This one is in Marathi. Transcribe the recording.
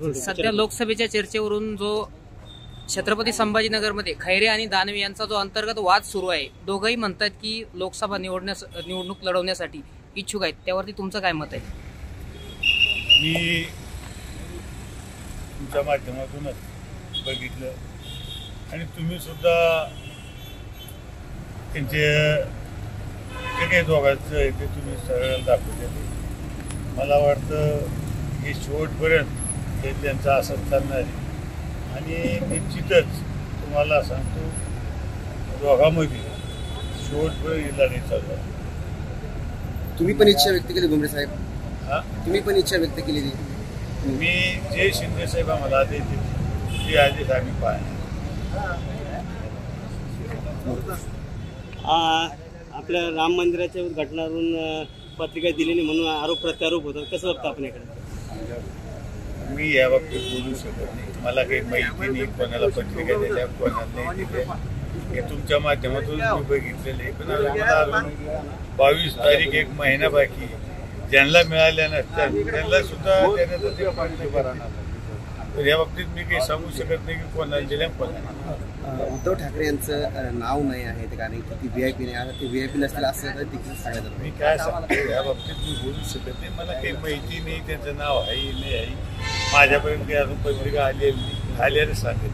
सध्या लोकसभेच्या चर्चेवरून जो छत्रपती संभाजीनगरमध्ये खैरे आणि दानवे यांचा जो अंतर्गत वाद सुरू आहे, दोघंही म्हणतात की लोकसभा निवडणूक लढवण्यासाठी इच्छुक आहेत, त्यावरती तुमचं काय मत आहे? मी तुमच्या माध्यमातूनच बघितलं आणि तुम्ही सुद्धा त्यांचे जे काही दोघांचं आहे ते तुम्ही सरळ दाखवले. मला वाटतं की शेवटपर्यंत हे त्यांचं असंच चालणार आहे आणि निश्चितच तुम्हाला सांगतो दोघांमध्ये शेवटपर्यंत लढाई चालू आहे. तुम्ही पण इच्छा व्यक्त केली भुमरे साहेब? हां, तुम्ही पण इच्छा व्यक्त केली? मी जे शिंदे साहेब आम्हाला आदेश देतील ते आदेश आम्ही पाहणार. आपल्या राम मंदिराच्या घटनावरून पत्रिका दिलेली म्हणून आरोप प्रत्यारोप होतात, कसं बघतं आपल्याकडे? मी या बाबतीत बोलू शकत नाही. मला काही माहिती नाही कोणाला पत्रिका दिल्या कोणाला नाही दिल्या, हे तुमच्या माध्यमातून मी बघितलेलं आहे. पण मला 22 तारीख एक महिना बाकी, ज्यांना मिळाल्या नसत्या त्यांना सुद्धा देण्याचा ते पाठिंबा राहणार. तर या बाबतीत मी काही सांगू शकत नाही की कोणाला दिल्या कोणाला. उद्धव ठाकरे यांचं नाव नाही आहे कारण की ती VIP नाही, आता ते VIP नसतील असं देखील सांगायचं. मी काय सांगतो या बाबतीत मी बोलू शकत नाही. मला काही माहिती नाही त्यांचं नाव आहे नाही आहे. माझ्यापर्यंत काही अजून पत्रिका आलेली आल्याने सांगेल.